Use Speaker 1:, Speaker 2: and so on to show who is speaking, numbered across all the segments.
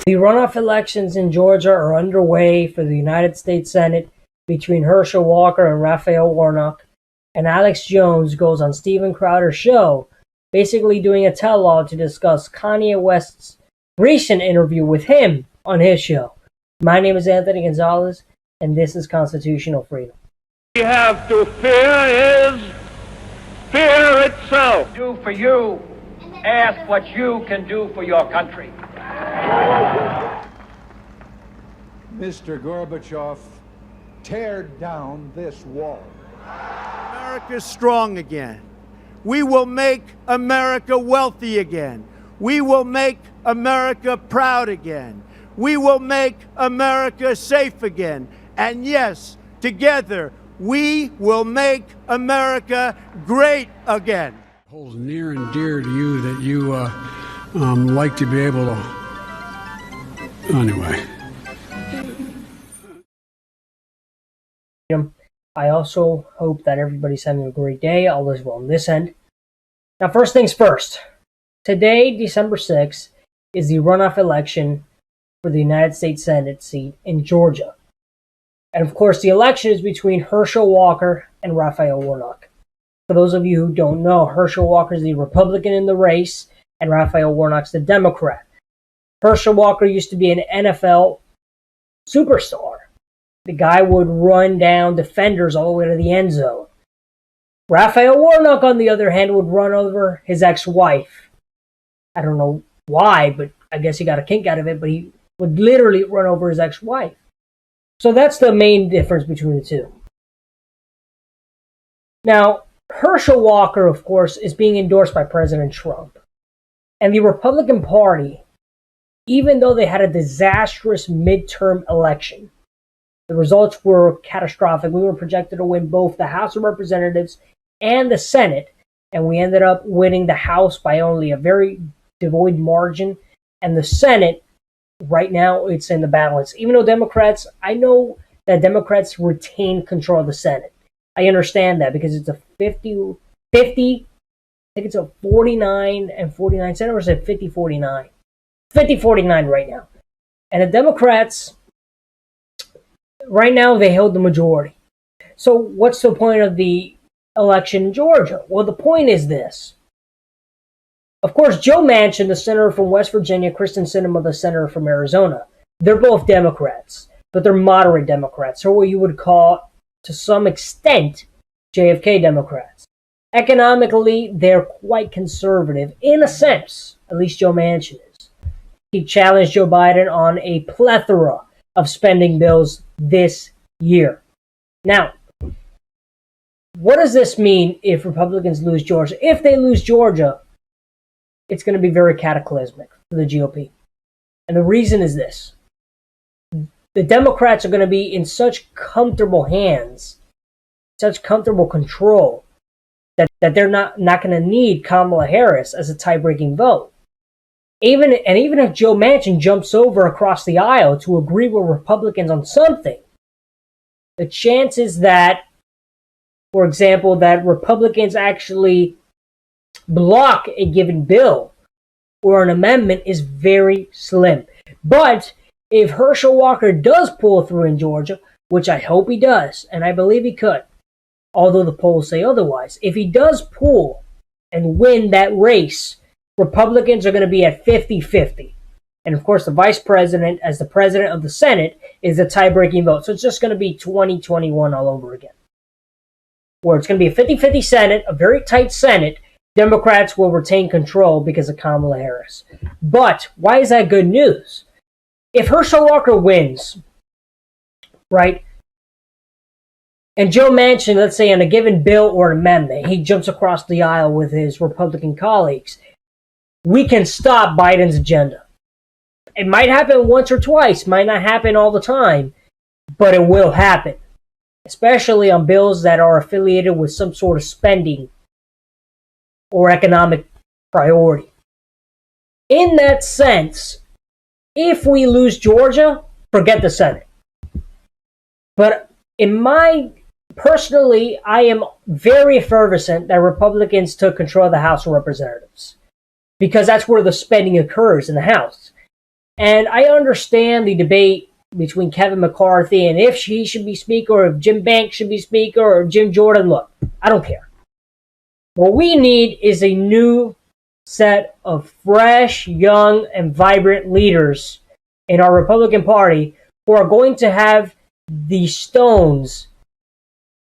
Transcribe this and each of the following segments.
Speaker 1: The runoff elections in Georgia are underway for the United States Senate between Herschel Walker and Raphael Warnock, and Alex Jones goes on Steven Crowder's show, basically doing a tell-all to discuss Kanye West's recent interview with him on his show. My name is Anthony Gonzalez, and this is Constitutional Freedom.
Speaker 2: We have to fear is fear itself.
Speaker 3: Do for you, ask what you can do for your country.
Speaker 4: Mr. Gorbachev, tear down this wall.
Speaker 5: America's strong again. We will make America wealthy again. We will make America proud again. We will make America safe again. And yes, together, we will make America great again.
Speaker 6: Holds near and dear to you that you like to be able to. Anyway.
Speaker 1: I also hope that everybody's having a great day. All is well on this end. Now, first things first. Today, December 6th, is the runoff election for the United States Senate seat in Georgia. And of course, the election is between Herschel Walker and Raphael Warnock. For those of you who don't know, Herschel Walker is the Republican in the race, and Raphael Warnock's the Democrat. Herschel Walker used to be an NFL superstar. The guy would run down defenders all the way to the end zone. Raphael Warnock, on the other hand, would run over his ex-wife. I don't know why, but I guess he got a kink out of it, but he would literally run over his ex-wife. So that's the main difference between the two. Now, Herschel Walker, of course, is being endorsed by President Trump. And the Republican Party, even though they had a disastrous midterm election, the results were catastrophic. We were projected to win both the House of Representatives and the Senate, and we ended up winning the House by only a very devoid margin. And the Senate, right now, it's in the balance. Even though Democrats, I know that Democrats retain control of the Senate. I understand that because it's a 50, I think it's a 49 and 49 Senate, or is it 50-49? 50-49 right now. And the Democrats, right now, they hold the majority. So what's the point of the election in Georgia? Well, the point is this. Of course, Joe Manchin, the senator from West Virginia, Kristen Sinema, the senator from Arizona, they're both Democrats, but they're moderate Democrats, or what you would call, to some extent, JFK Democrats. Economically, they're quite conservative, in a sense, at least Joe Manchin is. He challenged Joe Biden on a plethora of spending bills this year. Now, what does this mean if Republicans lose Georgia? If they lose Georgia, it's going to be very cataclysmic for the GOP. And the reason is this. The Democrats are going to be in such comfortable hands, such comfortable control, that they're not going to need Kamala Harris as a tie-breaking vote. Even if Joe Manchin jumps over across the aisle to agree with Republicans on something, the chances that, for example, that Republicans actually block a given bill or an amendment is very slim. But if Herschel Walker does pull through in Georgia, which I hope he does, and I believe he could, although the polls say otherwise, if he does pull and win that race, Republicans are going to be at 50-50. And of course, the vice president, as the president of the Senate, is a tie-breaking vote. So it's just going to be 2021 all over again. Where it's going to be a 50-50 Senate, a very tight Senate. Democrats will retain control because of Kamala Harris. But why is that good news? If Herschel Walker wins, right, and Joe Manchin, let's say on a given bill or amendment, he jumps across the aisle with his Republican colleagues, we can stop Biden's agenda. It might happen once or twice, might not happen all the time, but it will happen, especially on bills that are affiliated with some sort of spending or economic priority. In that sense, if we lose Georgia, forget the Senate. But personally, I am very effervescent that Republicans took control of the House of Representatives, because that's where the spending occurs, in the House. And I understand the debate between Kevin McCarthy and if he should be speaker, or if Jim Banks should be speaker, or Jim Jordan. Look, I don't care. What we need is a new set of fresh, young, and vibrant leaders in our Republican Party who are going to have the stones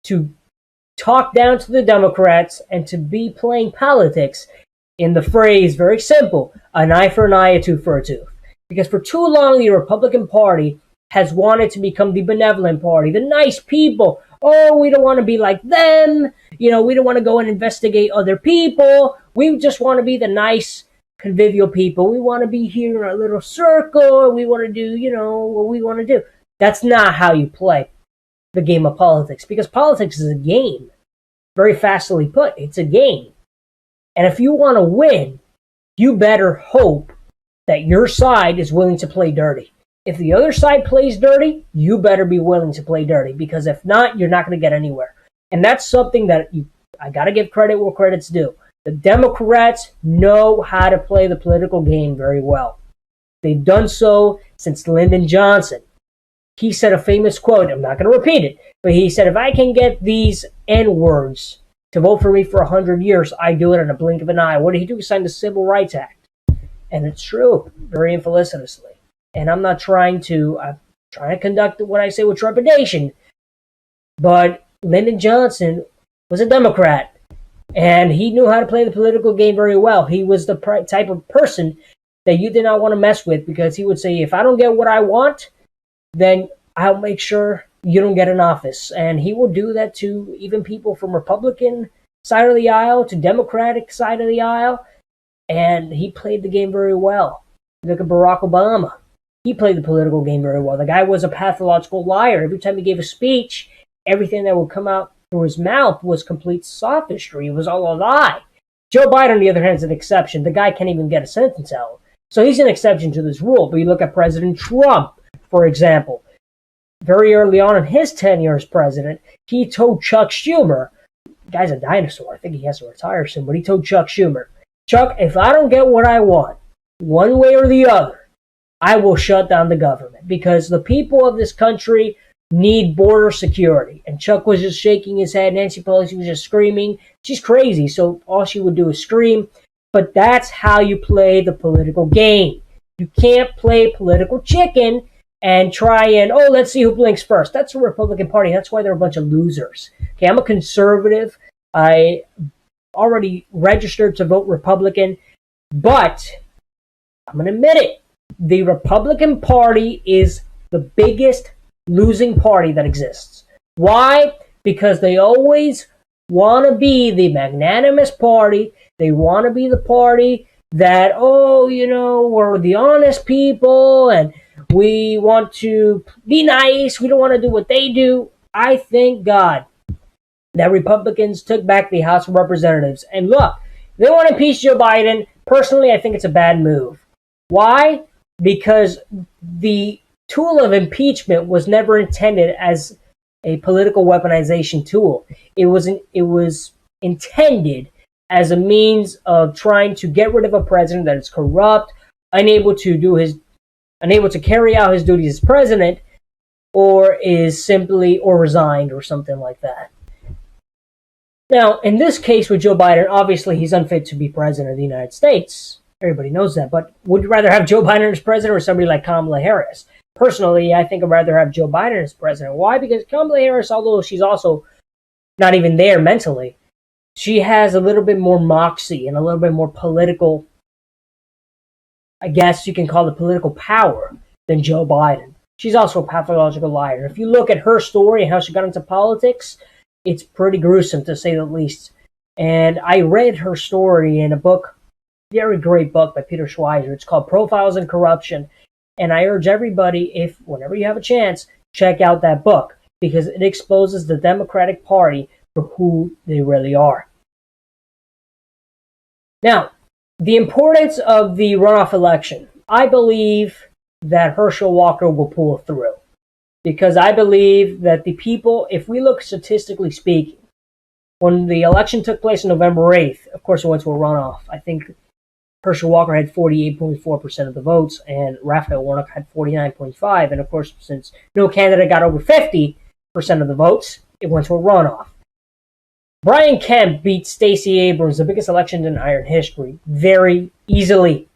Speaker 1: to talk down to the Democrats and to be playing politics in the phrase, very simple, an eye for an eye, a tooth for a tooth. Because for too long, the Republican Party has wanted to become the benevolent party, the nice people. Oh, we don't want to be like them. We don't want to go and investigate other people. We just want to be the nice, convivial people. We want to be here in a little circle. We want to do, what we want to do. That's not how you play the game of politics, because politics is a game. Very fastly put, it's a game. And if you want to win, you better hope that your side is willing to play dirty. If the other side plays dirty, you better be willing to play dirty, because if not, you're not going to get anywhere. And that's something that I got to give credit where credit's due. The Democrats know how to play the political game very well. They've done so since Lyndon Johnson. He said a famous quote, I'm not going to repeat it, but he said, if I can get these N-words to vote for me for 100 years, I do it in a blink of an eye. What did he do? He signed the Civil Rights Act. And it's true, very infelicitously. And I'm trying to conduct what I say with trepidation. But Lyndon Johnson was a Democrat, and he knew how to play the political game very well. He was the type of person that you did not want to mess with, because he would say, if I don't get what I want, then I'll make sure you don't get in office. And he will do that to even people from Republican side of the aisle to Democratic side of the aisle. And he played the game very well. Look at Barack Obama. He played the political game very well. The guy was a pathological liar. Every time he gave a speech, everything that would come out through his mouth was complete sophistry. It was all a lie. Joe Biden, on the other hand, is an exception. The guy can't even get a sentence out. So he's an exception to this rule. But you look at President Trump, for example. Very early on in his tenure as president, he told Chuck Schumer, the guy's a dinosaur, I think he has to retire soon, but he told Chuck Schumer, Chuck, if I don't get what I want, one way or the other, I will shut down the government, because the people of this country need border security. And Chuck was just shaking his head. Nancy Pelosi was just screaming. She's crazy, so all she would do is scream. But that's how you play the political game. You can't play political chicken and try and, let's see who blinks first. That's the Republican Party. That's why they're a bunch of losers. Okay, I'm a conservative. I already registered to vote Republican, but I'm going to admit it. The Republican Party is the biggest losing party that exists. Why? Because they always want to be the magnanimous party. They want to be the party that, we're the honest people and we want to be nice. We don't want to do what they do. I thank God that Republicans took back the House of Representatives. And look, they want to impeach Joe Biden. Personally, I think it's a bad move. Why? Because the tool of impeachment was never intended as a political weaponization tool. It was intended as a means of trying to get rid of a president that is corrupt, unable to carry out his duties as president, or resigned or something like that. Now, in this case with Joe Biden, obviously he's unfit to be president of the United States. Everybody knows that. But would you rather have Joe Biden as president or somebody like Kamala Harris? Personally, I think I'd rather have Joe Biden as president. Why? Because Kamala Harris, although she's also not even there mentally, she has a little bit more moxie and a little bit more political, I guess you can call it political power, than Joe Biden. She's also a pathological liar. If you look at her story and how she got into politics, it's pretty gruesome, to say the least. And I read her story in a book, very great book by Peter Schweizer. It's called Profiles in Corruption. And I urge everybody, whenever you have a chance, check out that book, because it exposes the Democratic Party for who they really are. Now, the importance of the runoff election. I believe that Herschel Walker will pull through, because I believe that the people, if we look statistically speaking, when the election took place on November 8th, of course it went to a runoff. I think Herschel Walker had 48.4% of the votes, and Raphael Warnock had 49.5%. And of course, since no candidate got over 50% of the votes, it went to a runoff. Brian Kemp beat Stacey Abrams, the biggest election in iron history, very easily.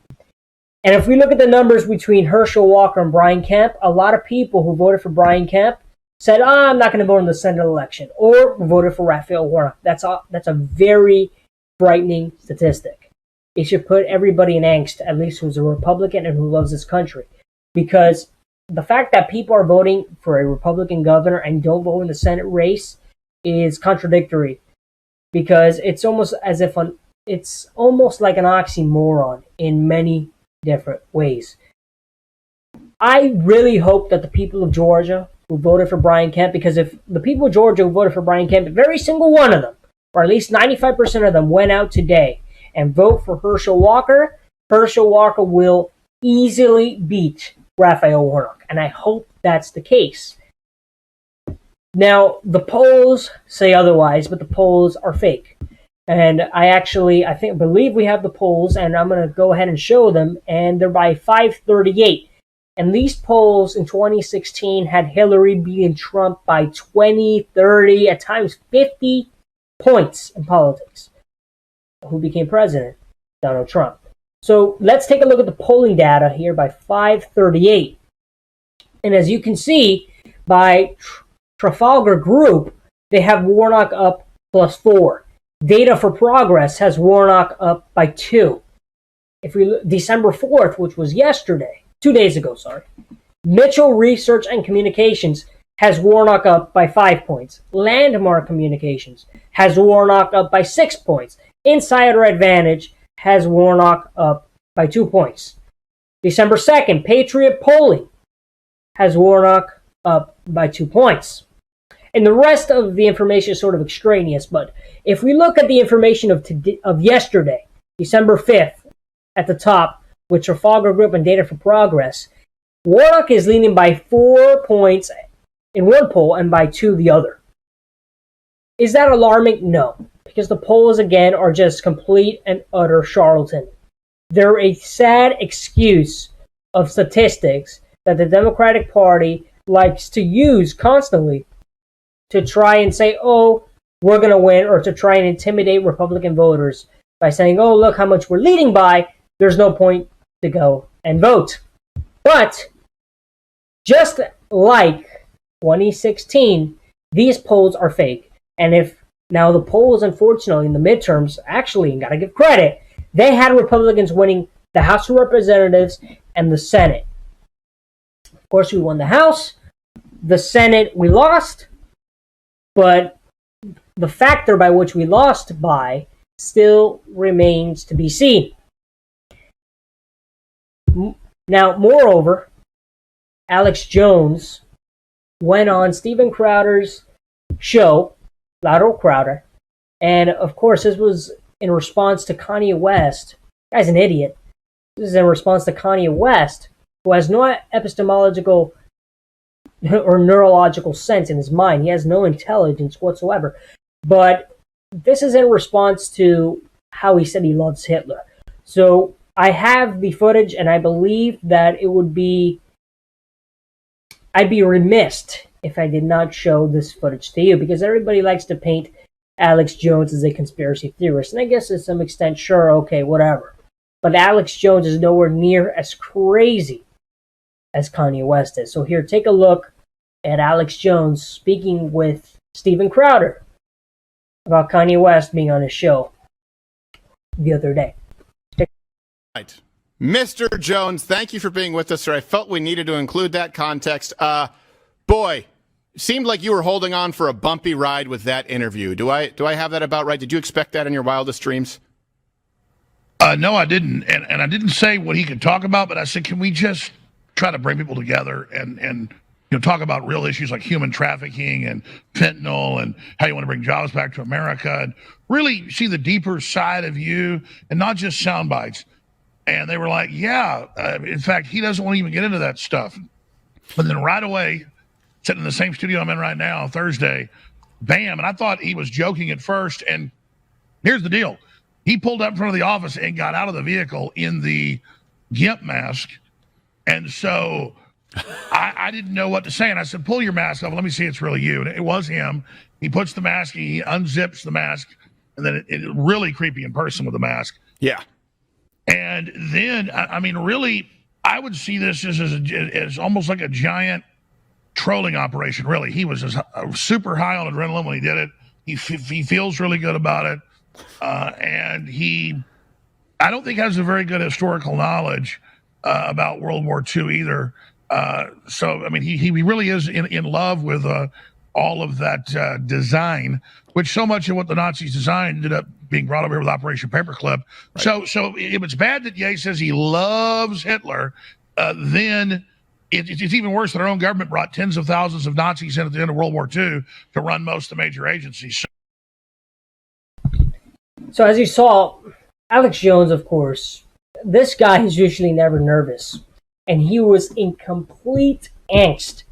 Speaker 1: And if we look at the numbers between Herschel Walker and Brian Kemp, a lot of people who voted for Brian Kemp said, I'm not going to vote in the Senate election, or voted for Raphael Warnock. That's a very frightening statistic. It should put everybody in angst, at least who's a Republican and who loves this country. Because the fact that people are voting for a Republican governor and don't vote in the Senate race is contradictory. Because it's almost as if it's almost like an oxymoron in many different ways. I really hope that the people of Georgia who voted for Brian Kemp, because if the people of Georgia who voted for Brian Kemp, every single one of them, or at least 95% of them, went out today and vote for Herschel Walker will easily beat Raphael Warnock. And I hope that's the case. Now, the polls say otherwise, but the polls are fake. And I believe we have the polls, and I'm going to go ahead and show them, and they're by 538. And these polls in 2016 had Hillary beating Trump by 20, 30, at times 50 points in politics. Who became president? Donald Trump. So let's take a look at the polling data here by 538. And as you can see, by Trafalgar Group, they have Warnock up +4. Data for Progress has Warnock up by 2. If we look, December 4th, which was yesterday, 2 days ago, Mitchell Research and Communications has Warnock up by 5 points. Landmark Communications has Warnock up by 6 points. Insider Advantage has Warnock up by 2 points. December 2nd, Patriot Polling has Warnock up by 2 points. And the rest of the information is sort of extraneous, but if we look at the information of yesterday, December 5th, at the top, with Trafalgar Group and Data for Progress, Warnock is leaning by 4 points in one poll and by 2 the other. Is that alarming? No, because the polls, again, are just complete and utter charlatan. They're a sad excuse of statistics that the Democratic Party likes to use constantly to try and say, oh, we're going to win, or to try and intimidate Republican voters by saying, oh, look how much we're leading by, there's no point to go and vote. But just like 2016, these polls are fake. And if now the polls, unfortunately, in the midterms, actually, you got to give credit, they had Republicans winning the House of Representatives and the Senate. Of course, we won the House. The Senate, we lost. But the factor by which we lost by still remains to be seen. Now, moreover, Alex Jones went on Steven Crowder's show, Lateral Crowder, and of course this was in response to Kanye West. The guy's an idiot. This is in response to Kanye West, who has no epistemological or neurological sense in his mind. He has no intelligence whatsoever. But this is in response to how he said he loves Hitler. So I have the footage, and I believe that I'd be remiss if I did not show this footage to you, because everybody likes to paint Alex Jones as a conspiracy theorist. And I guess to some extent, sure, okay, whatever. But Alex Jones is nowhere near as crazy as Kanye West is. So here, take a look at Alex Jones speaking with Steven Crowder about Kanye West being on his show the other day.
Speaker 7: Right. Mr. Jones, thank you for being with us, sir. I felt we needed to include that context. Boy, seemed like you were holding on for a bumpy ride with that interview. Do I have that about right? Did you expect that in your wildest dreams?
Speaker 8: No, I didn't. And I didn't say what he could talk about, but I said, can we just try to bring people together and talk about real issues like human trafficking and fentanyl and how you want to bring jobs back to America and really see the deeper side of you and not just sound bites. And they were like, yeah, in fact, he doesn't want to even get into that stuff. But then right away, sitting in the same studio I'm in right now, Thursday, bam. And I thought he was joking at first. And here's the deal. He pulled up in front of the office and got out of the vehicle in the GIMP mask. And so I didn't know what to say. And I said, pull your mask off. Let me see it's really you. And it was him. He puts the mask, he unzips the mask, and then it really creepy in person with the mask.
Speaker 7: Yeah.
Speaker 8: And then, I mean, really, I would see this as almost like a giant trolling operation, really. He was super high on adrenaline when he did it. He feels really good about it. And I don't think has a very good historical knowledge about World War II either. So, I mean, he really is in love with all of that design, which so much of what the Nazis designed ended up being brought over here with Operation Paperclip. Right. So if it's bad that Ye says he loves Hitler, then it's even worse that our own government brought tens of thousands of Nazis in at the end of World War II to run most of the major agencies.
Speaker 1: So as you saw, Alex Jones, of course, this guy is usually never nervous. And he was in complete angst,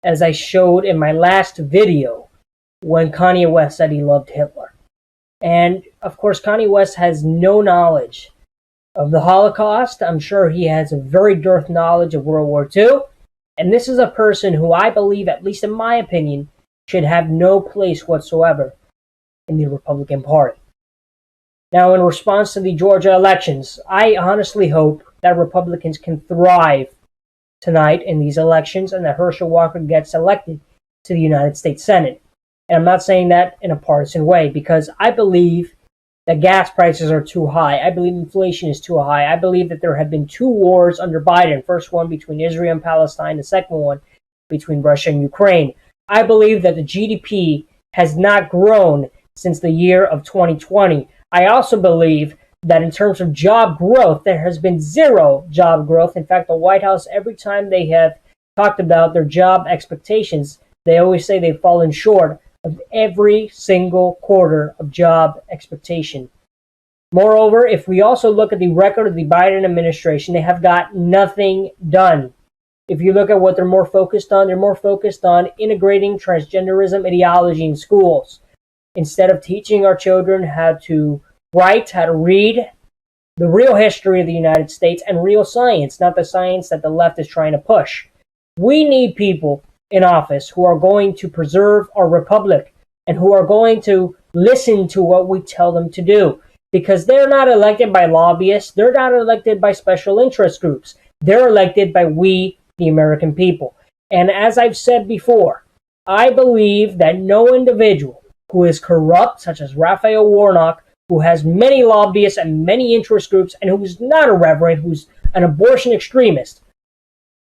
Speaker 1: as I showed in my last video, when Kanye West said he loved Hitler. And, of course, Kanye West has no knowledge of the Holocaust. I'm sure he has a very dearth knowledge of World War II. And this is a person who I believe, at least in my opinion, should have no place whatsoever in the Republican Party. Now, in response to the Georgia elections, I honestly hope that Republicans can thrive tonight in these elections and that Herschel Walker gets elected to the United States Senate. And I'm not saying that in a partisan way, because I believe that gas prices are too high. I believe inflation is too high. I believe that there have been two wars under Biden. First one between Israel and Palestine, the second one between Russia and Ukraine. I believe that the GDP has not grown since the year of 2020. I also believe that in terms of job growth, there has been zero job growth. In fact, the White House, every time they have talked about their job expectations, they always say they've fallen short of every single quarter of job expectation. Moreover, if we also look at the record of the Biden administration, they have got nothing done. If you look at what they're more focused on, they're more focused on integrating transgenderism ideology in schools. Instead of teaching our children how to write, how to read, the real history of the United States, and real science, not the science that the left is trying to push. We need people in office who are going to preserve our republic and who are going to listen to what we tell them to do, because they're not elected by lobbyists, they're not elected by special interest groups, they're elected by we, the American people. And as I've said before, I believe that no individual who is corrupt, such as Raphael Warnock, who has many lobbyists and many interest groups, and who's not a reverend, who's an abortion extremist,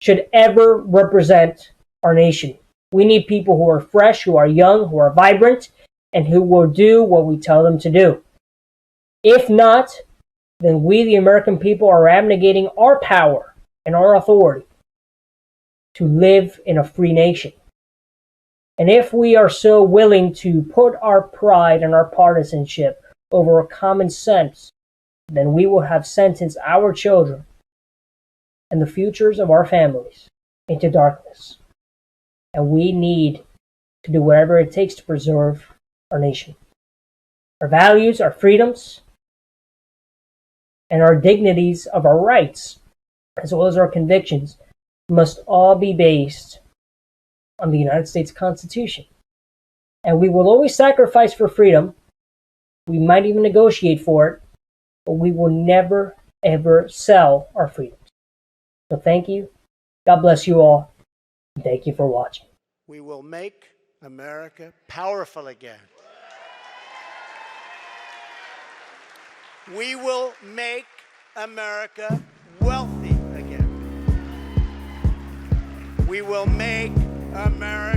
Speaker 1: should ever represent our nation. We need people who are fresh, who are young, who are vibrant, and who will do what we tell them to do. If not, then we, the American people, are abnegating our power and our authority to live in a free nation. And if we are so willing to put our pride and our partisanship over a common sense, then we will have sentenced our children and the futures of our families into darkness. And we need to do whatever it takes to preserve our nation. Our values, our freedoms, and our dignities of our rights, as well as our convictions, must all be based on the United States Constitution. And we will always sacrifice for freedom. We might even negotiate for it, but we will never, ever sell our freedoms. So thank you. God bless you all. And thank you for watching.
Speaker 5: We will make America powerful again. We will make America wealthy again. We will make America